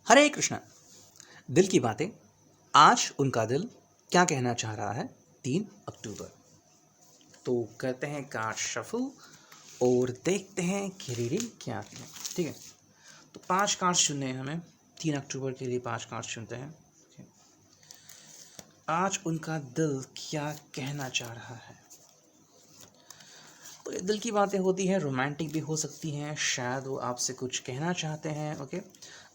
हरे कृष्णा। दिल की बातें। आज उनका दिल क्या कहना चाह रहा है। 3 अक्टूबर। तो करते हैं कार्ड शफल और देखते हैं कि रीडिंग क्या आती है। ठीक है, तो 5 कार्ड चुनने हैं हमें। 3 अक्टूबर के लिए 5 कार्ड चुनते हैं। आज उनका दिल क्या कहना चाह रहा है। तो ये दिल की बातें होती हैं, रोमांटिक भी हो सकती हैं, शायद वो आपसे कुछ कहना चाहते हैं, ओके,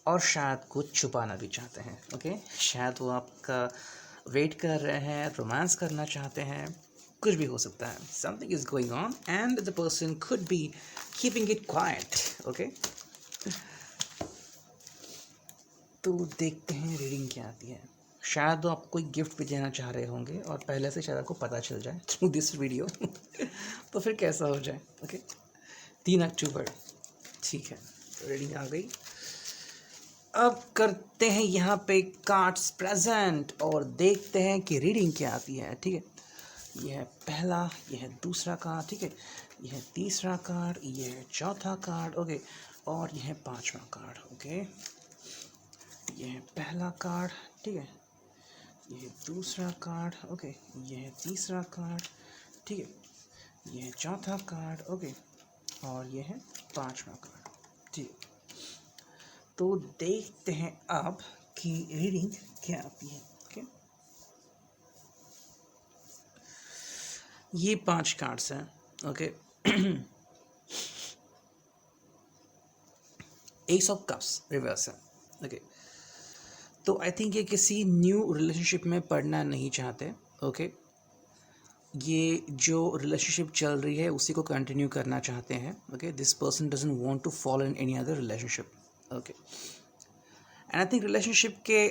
और शायद कुछ छुपाना भी चाहते हैं, ओके। शायद वो आपका वेट कर रहे हैं, रोमांस करना चाहते हैं, कुछ भी हो सकता है। Something is going on and the person could B keeping it quite, okay. तो देखते हैं रीडिंग क्या आती है। शायद वो आपको कोई गिफ्ट भी देना चाह रहे होंगे और पहले से शायद आपको पता चल जाए थ्रू दिस वीडियो तो फिर कैसा हो जाए, ओके। 3 अक्टूबर, ठीक है, रीडिंग आ गई। अब करते हैं यहाँ पे कार्ड्स प्रेजेंट और देखते हैं कि रीडिंग क्या आती है। ठीक है, यह है पहला, यह है दूसरा कार्ड, ठीक है, यह है तीसरा कार्ड, यह है चौथा कार्ड, ओके, और यह है 5वां कार्ड, ओके। यह है पहला कार्ड, ठीक है, यह है दूसरा कार्ड, ओके, यह है तीसरा कार्ड, ठीक है, यह है चौथा कार्ड, ओके, और यह है 5वां कार्ड, ठीक है। तो देखते हैं अब कि रीडिंग क्या आती है, ओके। ये 5 कार्ड्स हैं, okay. S of cups reverse है, ओके। तो आई थिंक ये किसी न्यू रिलेशनशिप में पढ़ना नहीं चाहते, ओके। ये जो रिलेशनशिप चल रही है उसी को कंटिन्यू करना चाहते हैं, okay. This person doesn't want to follow in any other relationship, okay. And I think relationship के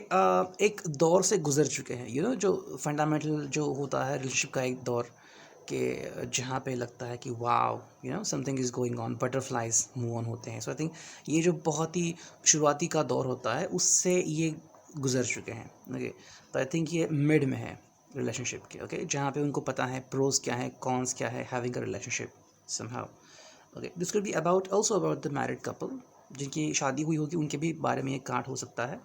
एक दौर से गुजर चुके हैं, यू नो, जो फंडामेंटल जो होता है रिलेशनशिप का एक दौर के जहाँ पे लगता है कि wow, you know, something is going on, butterflies move on होते हैं। सो आई थिंक ये जो बहुत ही शुरुआती का दौर होता है उससे ये गुजर चुके हैं, ओके। तो आई थिंक ये मिड में है रिलेशनशिप के, ओके, जहाँ पे उनको पता है प्रोज क्या है, कॉन्स क्या है having a relationship somehow, okay. This could be about also about the married couple, जिनकी शादी हुई होगी उनके भी बारे में एक कार्ड हो सकता है।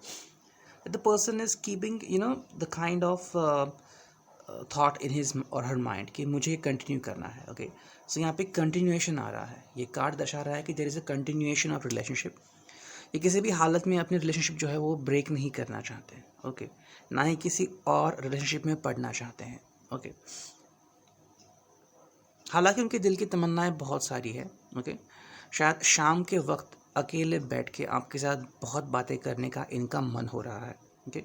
The person is keeping, you know, the kind of thought in his or her mind कि मुझे कंटिन्यू करना है, ओके। सो यहाँ पे कंटिन्यूएशन आ रहा है, ये कार्ड दर्शा रहा है कि there is a continuation of relationship. ये किसी भी हालत में अपनी रिलेशनशिप जो है वो ब्रेक नहीं करना चाहते हैं, ओके, ना ही किसी और रिलेशनशिप में पढ़ना चाहते हैं, ओके। हालांकि उनके दिल की तमन्नाएं बहुत सारी है, ओके। शायद शाम के वक्त अकेले बैठ के आपके साथ बहुत बातें करने का इनका मन हो रहा है, okay.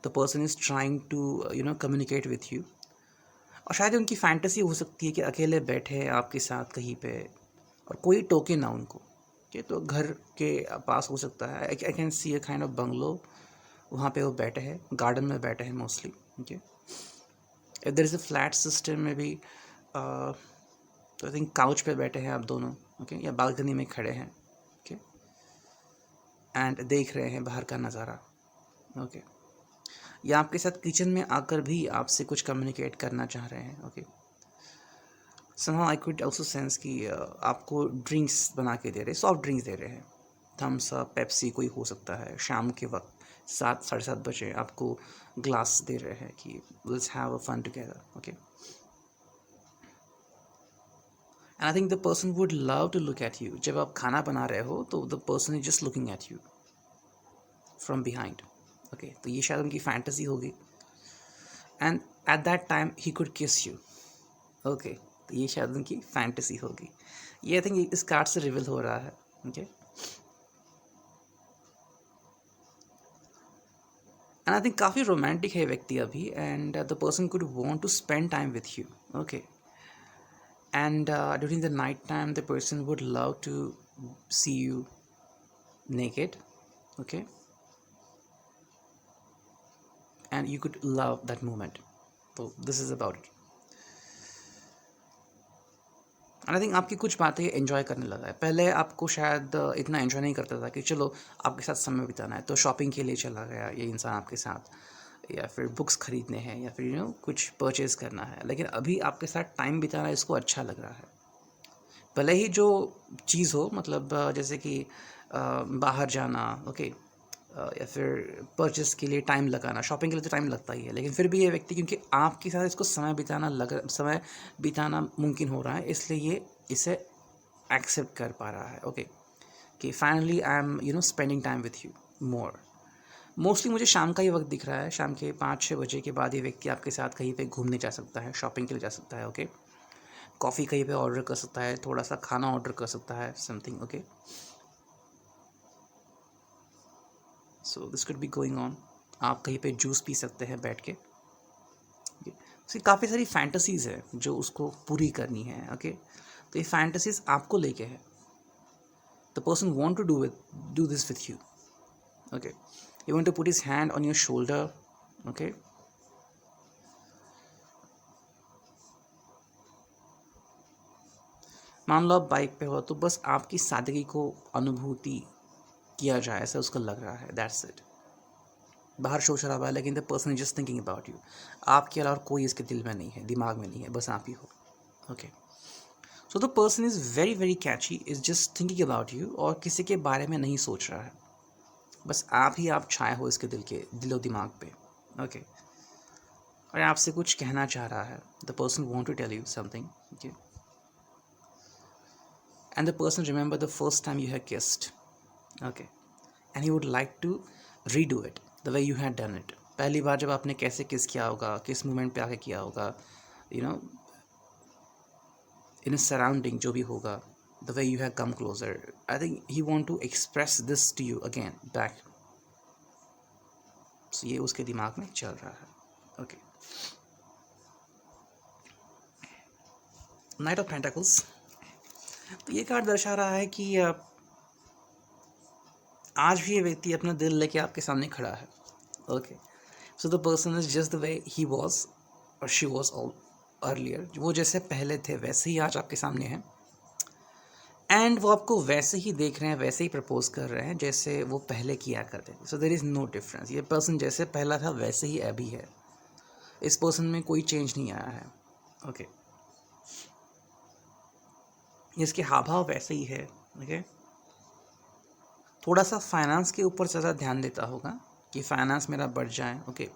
The person is trying to, you know, communicate with you. और शायद उनकी फैंटेसी हो सकती है कि अकेले बैठे हैं आपके साथ कहीं पे और कोई टोके ना उनको, ओके। तो घर के पास हो सकता है, I can see a kind of bungalow, वहाँ पे वो बैठे हैं, गार्डन में बैठे हैं mostly, okay. If there is a flat system में भी तो आई थिंक काउच पे बैठे हैं आप दोनों, ओके, या बालकनी में खड़े हैं, ओके, एंड देख रहे हैं बाहर का नज़ारा, ओके। या आपके साथ किचन में आकर भी आपसे कुछ कम्युनिकेट करना चाह रहे हैं, okay. somehow I could also sense कि आपको ड्रिंक्स बना के दे रहे हैं, सॉफ्ट ड्रिंक्स दे रहे हैं, थम्स अप, पेप्सी कोई हो सकता है। शाम के वक्त 7 साढ़े 7 बजे आपको ग्लास दे रहे हैं कि let's have a fun together, okay. And I think the person would love to look at you. जब आप खाना बना रहे हो तो the person is just looking at you from behind. Okay, तो ये शायद उनकी फैंटेसी होगी. And at that time he could kiss you. Okay, तो ये शायद उनकी फैंटेसी होगी. ये आई थिंक इस कार्ड से रिवील हो रहा है. ओके, एंड आई थिंक काफ़ी रोमांटिक है व्यक्ति अभी. And the person could want to spend time with you. Okay, and during the night time the person would love to see you naked. Okay, and you could love that moment. So this is about it. and I think आपकी कुछ बातें enjoy करने लगा है. पहले आपको शायद इतना एंजॉय नहीं करता था कि चलो आपके साथ समय बिताना है तो शॉपिंग के लिए चला गया ये इंसान आपके साथ, या फिर बुक्स खरीदने हैं, या फिर कुछ परचेज करना है. लेकिन अभी आपके साथ टाइम बिताना इसको अच्छा लग रहा है. भले ही जो चीज़ हो, मतलब जैसे कि बाहर जाना. ओके, या फिर परचेस के लिए टाइम लगाना. शॉपिंग के लिए तो टाइम लगता ही है, लेकिन फिर भी ये व्यक्ति क्योंकि आपके साथ इसको समय बिताना मुमकिन हो रहा है, इसलिए ये इसे एक्सेप्ट कर पा रहा है. ओके, कि finally I am spending time with you more. Mostly मुझे शाम का ही वक्त दिख रहा है. शाम के 5-6 बजे के बाद ये व्यक्ति आपके साथ कहीं पे घूमने जा सकता है, शॉपिंग के लिए जा सकता है. ओके, कॉफ़ी कहीं पे ऑर्डर कर सकता है, थोड़ा सा खाना ऑर्डर कर सकता है, something. Okay, so this could be going on. आप कहीं पे जूस पी सकते हैं बैठ के. उसकी काफ़ी सारी फैंटसीज़ है जो उसको पूरी करनी है. ओके, तो ये फैंटसीज आपको लेके है. The person want to do this with you. Okay, you want to put his hand on your shoulder. Okay, मान लो आप बाइक पे हो तो बस आपकी सादगी को अनुभूति किया जाए, ऐसा उसको लग रहा है. That's it. बाहर शोर शराबा है लेकिन the person is just thinking about you. आपके अलावा कोई इसके दिल में नहीं है, दिमाग में नहीं है, बस आप ही हो. Okay, so the person is very very catchy, is just thinking about you, और किसी के बारे में नहीं सोच रहा है. बस आप छाए हो इसके दिलो दिमाग पे. ओके, और आपसे कुछ कहना चाह रहा है. The person want to tell you something. Okay, and the person remember the first time you had kissed. Okay, and he would like to redo it the way you had done it. पहली बार जब आपने कैसे किस किया होगा, किस moment पे आके किया होगा, in a surrounding जो भी होगा, the way you have come closer. I think he want to express this to you again back. So ये उसके दिमाग में चल रहा है. Okay, Knight of Pentacles. तो ये कार्ड दर्शा रहा है कि आज भी ये व्यक्ति अपना दिल लेके आपके सामने खड़ा है. Okay, so the person is just the way he was और शी वॉज अर्लियर. वो जैसे पहले थे वैसे ही आज आपके सामने हैं. एंड वो आपको वैसे ही देख रहे हैं, वैसे ही प्रपोज कर रहे हैं जैसे वो पहले किया करते थे. So there is no difference. ये पर्सन जैसे पहला था वैसे ही अभी है. इस पर्सन में कोई चेंज नहीं आया है. ओके, इसके हाव भाव वैसे ही है. ओके, थोड़ा सा फाइनेंस के ऊपर ज़्यादा ध्यान देता होगा कि फाइनेंस मेरा बढ़ जाए. ओके,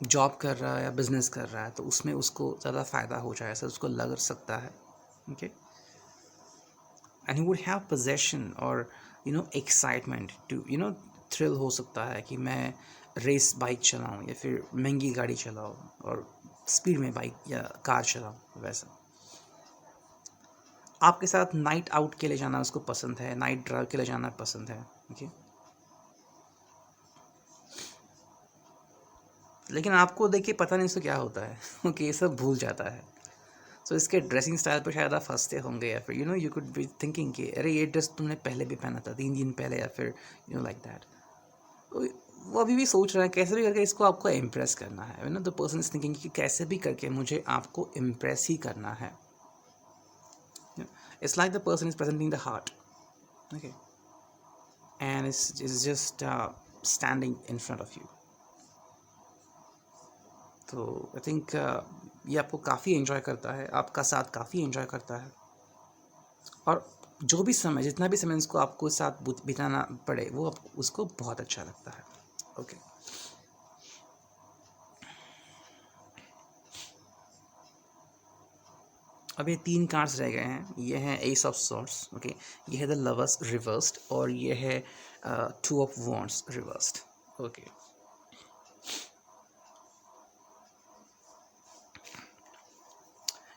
जॉब कर रहा है या बिजनेस कर रहा है तो उसमें उसको ज़्यादा फ़ायदा हो जाए, ऐसा उसको लग सकता है. Okay, and he would have possession और एक्साइटमेंट टू थ्रिल हो सकता है कि मैं रेस बाइक चलाऊं या फिर महंगी गाड़ी चलाऊं और स्पीड में बाइक या कार चलाऊं. वैसा आपके साथ नाइट आउट के लिए जाना उसको पसंद है, नाइट ड्राइव के लिए जाना पसंद है. ओके, लेकिन आपको देखिए पता नहीं इसको क्या होता है. ओके, ये सब भूल जाता है. सो इसके ड्रेसिंग स्टाइल पर शायद आप फंसते होंगे, या फिर यू कुड बी थिंकिंग कि अरे ये ड्रेस तुमने पहले भी पहना था 3 दिन पहले, या फिर लाइक दैट. वो अभी भी सोच रहा है कैसे भी करके इसको आपको इम्प्रेस करना है. द पर्सन इज थिंकिंग कि कैसे भी करके मुझे आपको इम्प्रेस ही करना है. It's like the person is presenting the heart. Okay, and is just standing in front of you. तो आई थिंक ये आपको काफ़ी एंजॉय करता है, आपका साथ काफ़ी एंजॉय करता है. और जो भी समय, जितना भी समय उसको आपको साथ बिताना पड़े वो उसको बहुत अच्छा लगता है. ओके, अब ये 3 कार्ड्स रह गए हैं। ये है एस ऑफ सॉर्ड्स, ओके, ये है द लवर्स रिवर्स्ड, और ये है 2 ऑफ वॉन्ड्स रिवर्स्ड, ओके।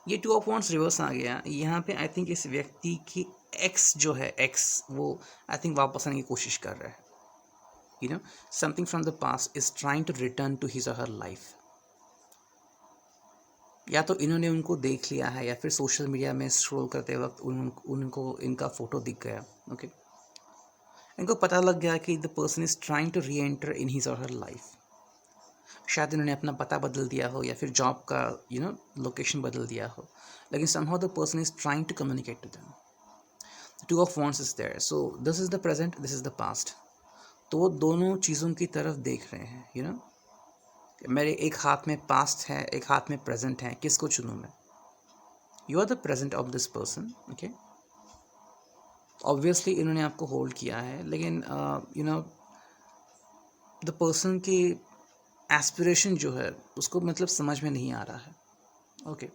ये 2 ऑफ वॉन्ड्स रिवर्स आ गया। यहाँ पे आई थिंक इस व्यक्ति की एक्स जो है, एक्स, वो आई थिंक वापस आने की कोशिश कर रहा है। You know, something from the past is trying to return to his or her life. या तो इन्होंने उनको देख लिया है, या फिर सोशल मीडिया में स्क्रॉल करते वक्त उनको इनका फ़ोटो दिख गया, ओके। इनको पता लग गया कि the person is trying to re-enter in his or her life. शायद इन्होंने अपना पता बदल दिया हो, या फिर जॉब का लोकेशन बदल दिया हो, लेकिन somehow the person is trying to communicate to them. 2 of wands is there, so this is the present, this is the past. तो वो दोनों चीज़ों की तरफ देख रहे हैं, मेरे एक हाथ में पास्ट है, एक हाथ में प्रेजेंट है, किसको चुनूं मैं? You are the present of this person, okay. Obviously इन्होंने आपको होल्ड किया है, लेकिन द पर्सन की एस्पिरेशन जो है उसको मतलब समझ में नहीं आ रहा है, ओके।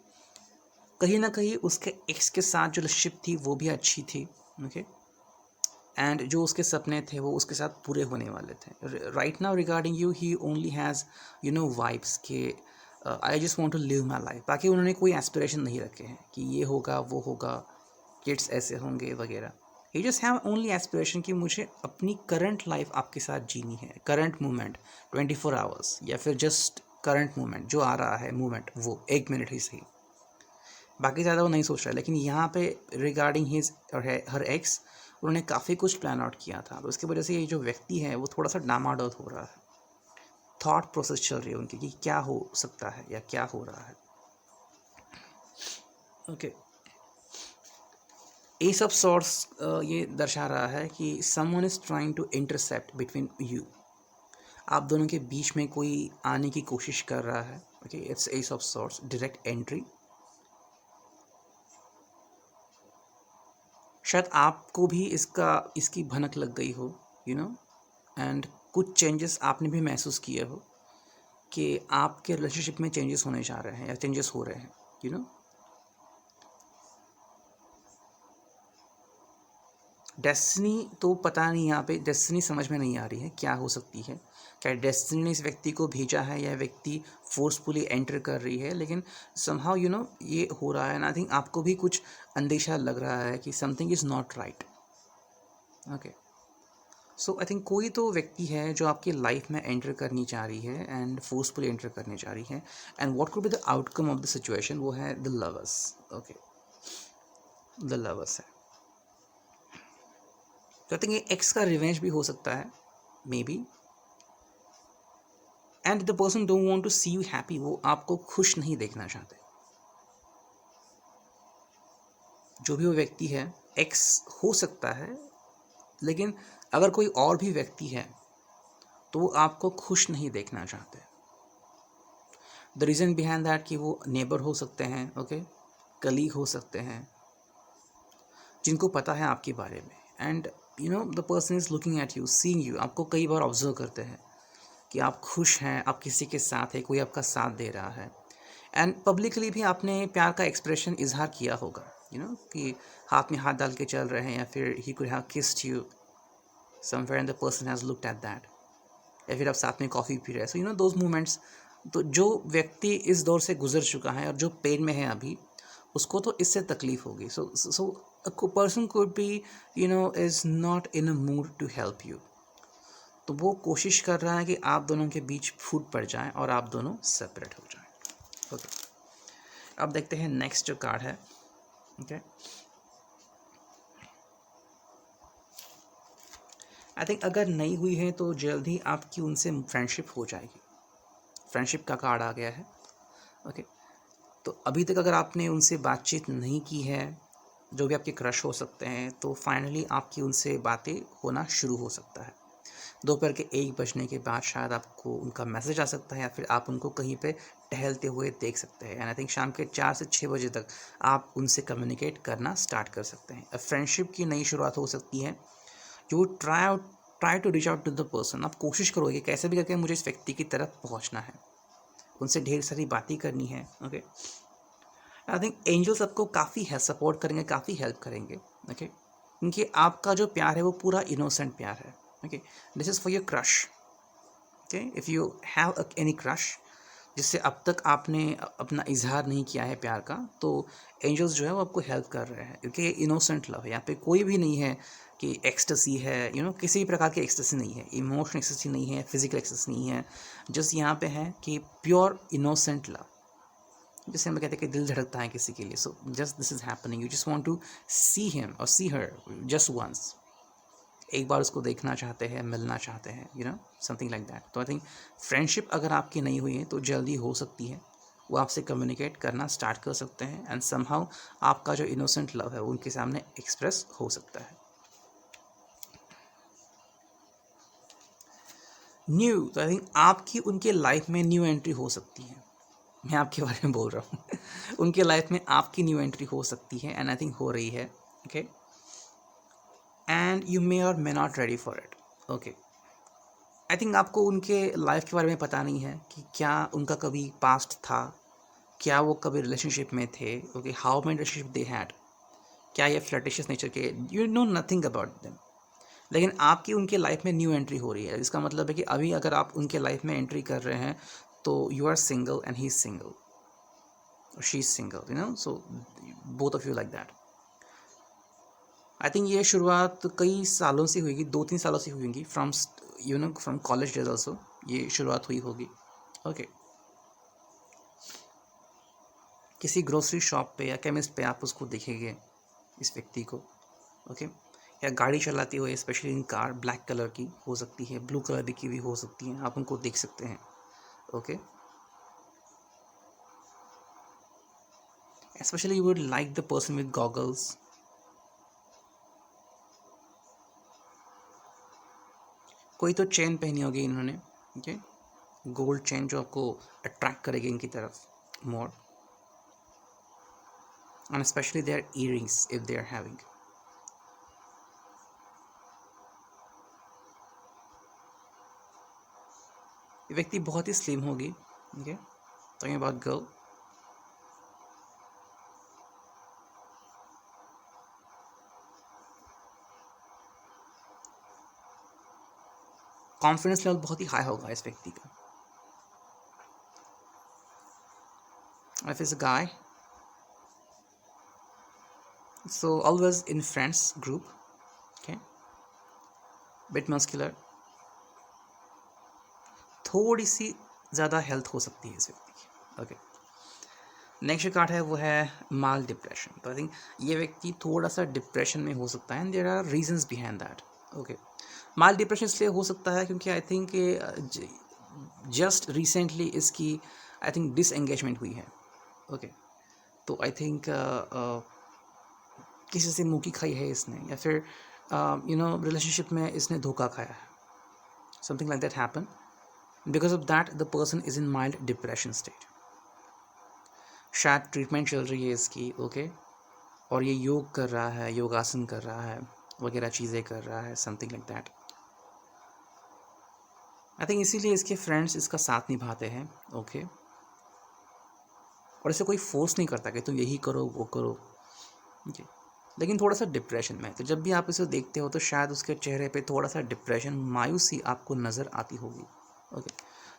कहीं ना कहीं उसके एक्स के साथ जो रिलेशनशिप थी वो भी अच्छी थी, ओके, एंड जो उसके सपने थे वो उसके साथ पूरे होने वाले थे। Right now regarding you he only has vibes के I just want to live my life. बाकी उन्होंने कोई एस्पिरेशन नहीं रखे हैं कि ये होगा, वो होगा, किड्स ऐसे होंगे वगैरह। ही जस्ट हैव ओनली एस्पिरेशन कि मुझे अपनी करंट लाइफ आपके साथ जीनी है, करंट मोमेंट 24 आवर्स, या फिर जस्ट करंट मोमेंट जो आ रहा है मोमेंट, वो 1 मिनट ही सही, बाकी ज़्यादा वो नहीं सोच रहा है। लेकिन यहाँ पे regarding his or her x उन्होंने काफ़ी कुछ प्लान आउट किया था, तो इसकी वजह से ये जो व्यक्ति है वो थोड़ा सा डामाडोल हो रहा है। थॉट प्रोसेस चल रही है उनकी कि क्या हो सकता है या क्या हो रहा है, ओके। एस ऑफ सॉर्ड्स ये दर्शा रहा है कि someone is trying to intercept between you. आप दोनों के बीच में कोई आने की कोशिश कर रहा है, okay. It's S of swords, direct entry. शायद आपको भी इसकी भनक लग गई हो, एंड कुछ चेंजेस आपने भी महसूस किए हो कि आपके रिलेशनशिप में चेंजेस होने जा रहे हैं या चेंजेस हो रहे हैं, डेस्टिनी तो पता नहीं, यहाँ पे डेस्टिनी समझ में नहीं आ रही है क्या हो सकती है। क्या डेस्टिनी ने इस व्यक्ति को भेजा है या व्यक्ति फोर्सफुली एंटर कर रही है, लेकिन समहाउ ये हो रहा है, एंड आई थिंक आपको भी कुछ अंदेशा लग रहा है कि something is not right, okay. So I think कोई तो व्यक्ति है जो आपकी लाइफ में एंटर करनी चाह रही है, एंड फोर्सफुली एंटर करनी चाह रही है, and what could be the outcome of the situation, वो है the lovers, okay. The lovers है, तो आई थिंक ये एक्स का रिवेंज भी हो सकता है, maybe. And the person don't want to see you happy, वो आपको खुश नहीं देखना चाहते। जो भी वो व्यक्ति है, एक्स हो सकता है, लेकिन अगर कोई और भी व्यक्ति है तो वो आपको खुश नहीं देखना चाहते। द रीज़न बिहाइंड दैट कि वो नेबर हो सकते हैं, ओके, कलीग हो सकते हैं, जिनको पता है आपके बारे में, and the person is looking at you, seeing you, आपको कई बार ऑब्जर्व करते हैं कि आप खुश हैं, आप किसी के साथ है, कोई आपका साथ दे रहा है, एंड पब्लिकली भी आपने प्यार का एक्सप्रेशन इजहार किया होगा, कि हाथ में हाथ डाल के चल रहे हैं, या फिर he could have kissed you somewhere and the person has looked at that, या फिर आप साथ में कॉफ़ी पी रहे हैं। सो दोज मोमेंट्स, तो जो व्यक्ति इस दौर से गुजर चुका है और जो पेन में है अभी, उसको तो इससे तकलीफ होगी। So a person could be is not in a mood to help you, तो वो कोशिश कर रहा है कि आप दोनों के बीच फूट पड़ जाए और आप दोनों सेपरेट हो जाएं, ओके। अब देखते हैं नेक्स्ट जो कार्ड है, ओके। आई थिंक अगर नहीं हुई है तो जल्द ही आपकी उनसे फ्रेंडशिप हो जाएगी। फ्रेंडशिप का कार्ड आ गया है, ओके। तो अभी तक अगर आपने उनसे बातचीत नहीं की है, जो भी आपके क्रश हो सकते हैं, तो फाइनली आपकी उनसे बातें होना शुरू हो सकता है। दोपहर के 1 बजने के बाद शायद आपको उनका मैसेज आ सकता है, या फिर आप उनको कहीं पे टहलते हुए देख सकते हैं, एंड आई थिंक शाम के 4 से 6 बजे तक आप उनसे कम्युनिकेट करना स्टार्ट कर सकते हैं। फ्रेंडशिप की नई शुरुआत हो सकती है। You try to reach out to the person, आप कोशिश करोगे कैसे भी करके मुझे इस व्यक्ति की तरफ पहुँचना है, उनसे ढेर सारी बातें करनी है, ओके। आई थिंक एंजल्स आपको काफ़ी है सपोर्ट करेंगे, काफ़ी हेल्प करेंगे, ओके, क्योंकि आपका जो प्यार है वो पूरा इनोसेंट प्यार है, okay. This is for your crush, okay, if you have any crush जिससे अब तक आपने अपना इजहार नहीं किया है प्यार का, तो एंजल्स जो है वो आपको हेल्प कर रहे हैं, क्योंकि ये इनोसेंट लव है। यहाँ पे कोई भी नहीं है कि एक्सटेसी है, किसी भी प्रकार की एक्सटेसी नहीं है, इमोशनल एक्सटेसी नहीं है, फिजिकल एक्सटेसी नहीं है। जस्ट यहाँ पे है कि प्योर इनोसेंट लव, जैसे हम कहते हैं कि दिल धड़कता है किसी के लिए। So just this is happening, you just want to see him or see her just once, एक बार उसको देखना चाहते हैं, मिलना चाहते हैं, समथिंग लाइक दैट। तो आई थिंक फ्रेंडशिप अगर आपकी नहीं हुई है तो जल्दी हो सकती है, वो आपसे कम्युनिकेट करना स्टार्ट कर सकते हैं, एंड समहाउ आपका जो इनोसेंट लव है वो उनके सामने एक्सप्रेस हो सकता है। न्यू, तो आई थिंक आपकी उनके लाइफ में न्यू एंट्री हो सकती है, मैं आपके बारे में बोल रहा हूँ उनके लाइफ में आपकी न्यू एंट्री हो सकती है, एंड आई थिंक हो रही है, ओके, एंड यू मे और may not ready for it, okay. I think आपको उनके लाइफ के बारे में पता नहीं है कि क्या उनका कभी पास्ट था, क्या वो कभी रिलेशनशिप में थे, okay, how many relationship they had, क्या ये फ्लर्टिशियस नेचर के, you know nothing about them. लेकिन आपकी उनके लाइफ में न्यू एंट्री हो रही है, इसका मतलब है कि अभी अगर आप उनके लाइफ में एंट्री कर रहे हैं तो you are single and he is single, she is single, so both of you like that. I think ये शुरुआत कई सालों से हुई, 2-3 सालों से हुई होगी, फ्रॉम कॉलेज डेज ऑल्सो ये शुरुआत हुई होगी, ओके। किसी ग्रोसरी शॉप पे या केमिस्ट पे आप उसको देखेंगे, इस व्यक्ति को, ओके, या गाड़ी चलाती हुई, specially in car, black colour की हो सकती है, ब्लू कलर की भी हो सकती है, आप उनको देख सकते हैं, okay. Specially you would like the person with goggles, कोई तो चेन पहनी होगी इन्होंने, ओके, गोल्ड चेन जो आपको अट्रैक्ट करेगी इनकी तरफ मोर, and especially their earrings if they are having. ये व्यक्ति बहुत ही स्लिम होगी, okay, talking about girl, confidence level बहुत ही हाई होगा इस व्यक्ति का। If it's a guy, so always in friends group, okay, bit muscular, थोड़ी सी ज़्यादा हेल्थ हो सकती है इस व्यक्ति की, ओके। नेक्स्ट कार्ड है वो है माल डिप्रेशन, तो आई थिंक ये व्यक्ति थोड़ा सा डिप्रेशन में हो सकता है, and there are reasons behind that, okay. माल डिप्रेशन इसलिए हो सकता है क्योंकि आई थिंक जस्ट रिसेंटली इसकी आई थिंक डिसएंगेजमेंट हुई है, ओके। तो आई थिंक किसी से मुँह की खाई है इसने, या फिर रिलेशनशिप में इसने धोखा खाया है, something like that happen, because of that the person is in mild depression state. शायद ट्रीटमेंट चल रही है इसकी, ओके, और ये योग कर रहा है, योगासन कर रहा है, वगैरह चीज़ें कर रहा है, something like that. I think इसीलिए इसके फ्रेंड्स इसका साथ निभाते हैं, ओके, और इसे कोई फोर्स नहीं करता कि तुम यही करो वो करो, ओके, लेकिन थोड़ा सा डिप्रेशन में। तो जब भी आप इसे देखते हो तो शायद उसके चेहरे पे थोड़ा सा डिप्रेशन, मायूसी आपको नज़र आती होगी, ओके।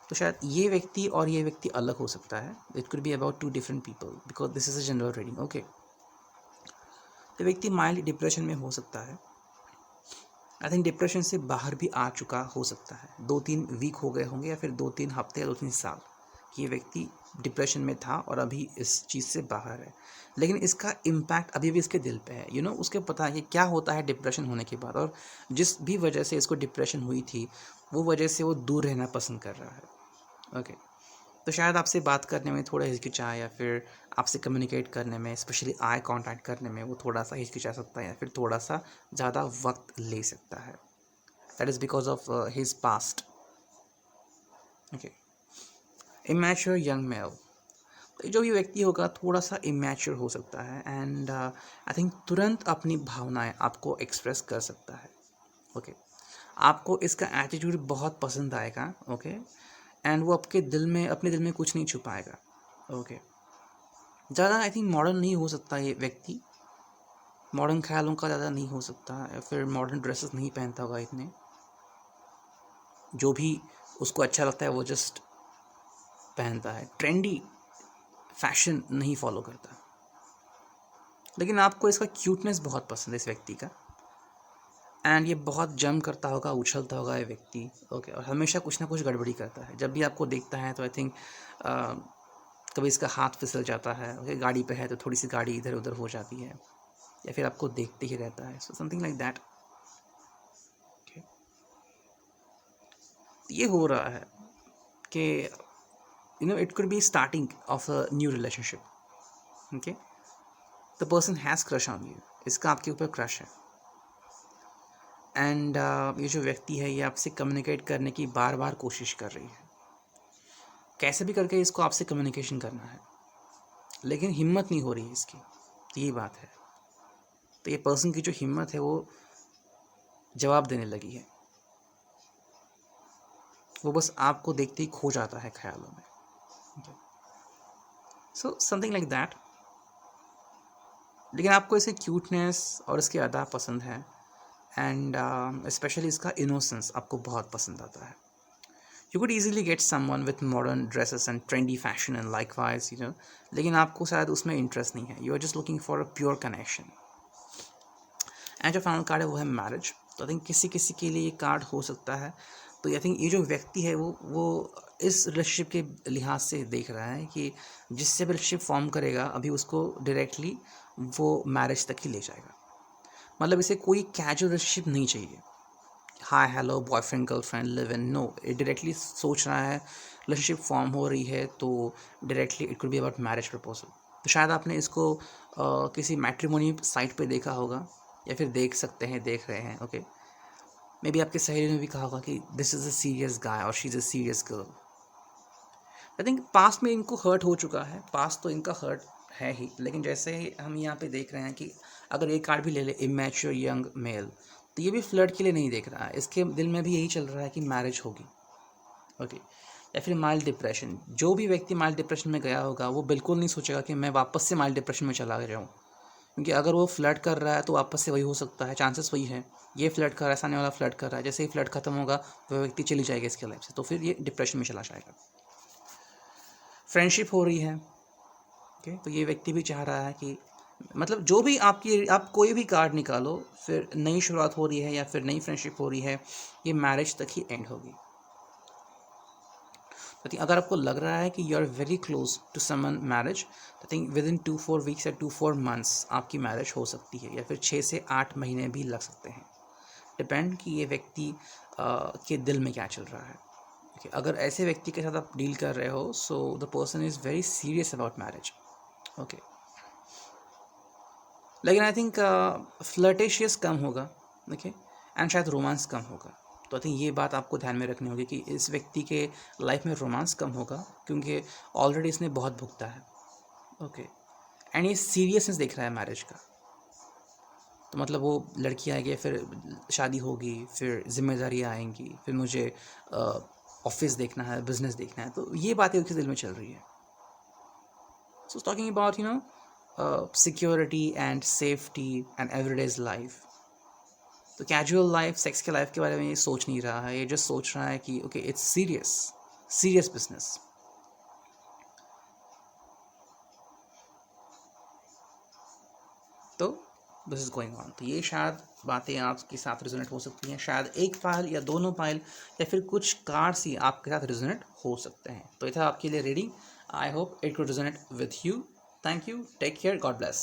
तो शायद ये व्यक्ति और ये व्यक्ति अलग हो सकता है, it could be about 2 different people, because this is a general reading, okay. तो व्यक्ति माइल्ड डिप्रेशन में हो सकता है, आई थिंक डिप्रेशन से बाहर भी आ चुका हो सकता है, 2-3 वीक हो गए होंगे, या फिर 2-3 हफ्ते या 2-3 साल कि ये व्यक्ति डिप्रेशन में था और अभी इस चीज़ से बाहर है। लेकिन इसका इम्पैक्ट अभी भी इसके दिल पे है, उसके पता है कि क्या होता है डिप्रेशन होने के बाद, और जिस भी वजह से इसको डिप्रेशन हुई थी वो वजह से वो दूर रहना पसंद कर रहा है, ओके। तो शायद आपसे बात करने में थोड़ा हिचकिचाए, या फिर आपसे कम्युनिकेट करने में, स्पेशली आई कांटेक्ट करने में वो थोड़ा सा हिचकिचा सकता है, या फिर थोड़ा सा ज़्यादा वक्त ले सकता है। That is because of his past, okay. Immature young mail, तो जो भी व्यक्ति होगा थोड़ा सा इमैच्योर हो सकता है, एंड आई थिंक तुरंत अपनी भावनाएं आपको एक्सप्रेस कर सकता है, ओके। आपको इसका एटीट्यूड बहुत पसंद आएगा, ओके, एंड वो आपके दिल में, अपने दिल में कुछ नहीं छुपाएगा, ओके। ज़्यादा आई थिंक मॉडर्न नहीं हो सकता ये व्यक्ति, मॉडर्न ख्यालों का ज़्यादा नहीं हो सकता, या फिर मॉडर्न ड्रेसेस नहीं पहनता होगा इतने, जो भी उसको अच्छा लगता है वो जस्ट पहनता है, ट्रेंडी फैशन नहीं फॉलो करता। लेकिन आपको इसका क्यूटनेस बहुत पसंद है इस व्यक्ति का, एंड ये बहुत जंप करता होगा, उछलता होगा ये व्यक्ति, ओके, और हमेशा कुछ ना कुछ गड़बड़ी करता है। जब भी आपको देखता है तो आई थिंक कभी इसका हाथ फिसल जाता है, ओके, गाड़ी पे है तो थोड़ी सी गाड़ी इधर उधर हो जाती है, या फिर आपको देखते ही रहता है, सो समथिंग लाइक दैट। ये हो रहा है कि it could be starting of a new relationship, okay, the person has crush on you, इसका आपके ऊपर क्रश है, एंड ये जो व्यक्ति है ये आपसे कम्युनिकेट करने की बार बार कोशिश कर रही है, कैसे भी करके इसको आपसे कम्युनिकेशन करना है, लेकिन हिम्मत नहीं हो रही है इसकी, यही बात है। तो ये पर्सन की जो हिम्मत है वो जवाब देने लगी है, वो बस आपको देखते ही खो जाता है ख्यालों में, सो समथिंग लाइक दैट। लेकिन आपको इसकी क्यूटनेस और इसकी अदा पसंद है, एंड स्पेशली इसका इनोसेंस आपको बहुत पसंद आता है। You could easily get someone with modern dresses and trendy fashion and likewise, लेकिन आपको शायद उसमें इंटरेस्ट नहीं है, you are just looking for a pure connection. And जो फाइनल कार्ड है वो है मैरिज। तो आई थिंक किसी किसी के लिए ये कार्ड हो सकता है। तो आई थिंक ये जो व्यक्ति है वो इस रिलेशनशिप के लिहाज से देख रहा है कि जिससे भी रिलेशनशिप फॉर्म करेगा अभी उसको डायरेक्टली वो मैरिज तक ही ले जाएगा, मतलब इसे कोई कैजुअल रिलेशनशिप नहीं चाहिए, hi hello boyfriend girlfriend live in, no, ये डायरेक्टली सोच रहा है रिलेशनशिप फॉर्म हो रही है तो directly it could be about marriage proposal. तो शायद आपने इसको किसी मैट्रिमोनी साइट पे देखा होगा, या फिर देख सकते हैं, देख रहे हैं, ओके, मे बी आपके सहेली ने भी कहा होगा कि दिस इज़ अ सीरियस गाय और she is a serious girl. I think past में इनको हर्ट हो चुका है, पास्ट तो इनका हर्ट है ही, लेकिन जैसे ही हम यहाँ पे देख रहे हैं कि अगर एक कार्ड भी ले ले इमेच्योर यंग मेल, तो ये भी फ्लर्ट के लिए नहीं देख रहा है, इसके दिल में भी यही चल रहा है कि मैरिज होगी, ओके। या फिर माइल्ड डिप्रेशन, जो भी व्यक्ति माइल्ड डिप्रेशन में गया होगा वो बिल्कुल नहीं सोचेगा कि मैं वापस से माइल्ड डिप्रेशन में चला जाऊँ, क्योंकि अगर वो फ्लर्ट कर रहा है तो वापस से वही हो सकता है, चांसेस वही है। ये फ्लर्ट कर रहा है, सामने वाला फ्लर्ट कर रहा है, जैसे ही फ्लर्ट खत्म होगा वो व्यक्ति चली जाएगी इसके लाइफ से, तो फिर ये डिप्रेशन में चला जाएगा। फ्रेंडशिप हो रही है, ओके, तो ये व्यक्ति भी चाह रहा है कि मतलब जो भी आप कोई भी कार्ड निकालो, फिर नई शुरुआत हो रही है या फिर नई फ्रेंडशिप हो रही है, ये मैरिज तक ही एंड होगी। तो अगर आपको लग रहा है कि you are very close to someone marriage, तो थिंक विद इन 2-4 वीक्स या 2-4 मंथ्स आपकी मैरिज हो सकती है, या फिर 6 से 8 महीने भी लग सकते हैं, डिपेंड कि ये व्यक्ति के दिल में क्या चल रहा है। okay, अगर ऐसे व्यक्ति के साथ आप डील कर रहे हो, so the person is very serious about marriage, okay. लेकिन आई थिंक फ्लर्टेशियस कम होगा, ओके, एंड शायद रोमांस कम होगा। तो आई थिंक ये बात आपको ध्यान में रखनी होगी कि इस व्यक्ति के लाइफ में रोमांस कम होगा, क्योंकि ऑलरेडी इसने बहुत भुगता है, ओके, एंड ये सीरियसनेस देख रहा है मैरिज का। तो मतलब वो लड़की आएगी, फिर शादी होगी, फिर जिम्मेदारी आएंगी, फिर मुझे ऑफिस देखना है, बिजनेस देखना है, तो ये बातें उसके दिल में चल रही है। So talking about security and safety and everyday's life. तो कैजुअल लाइफ, सेक्स के लाइफ के बारे में ये सोच नहीं रहा है, ये जस्ट सोच रहा है कि ओके इट्स सीरियस बिजनेस। तो दिस इज गोइंग ऑन। तो ये शायद बातें आपके साथ रिजोनेट हो सकती हैं, शायद एक फाइल या दोनों फाइल या फिर कुछ कार्ड्स ही आपके साथ रिजोनेट हो सकते हैं। तो ये था आपके लिए reading. I hope it could resonate with you. Thank you, take care, God bless.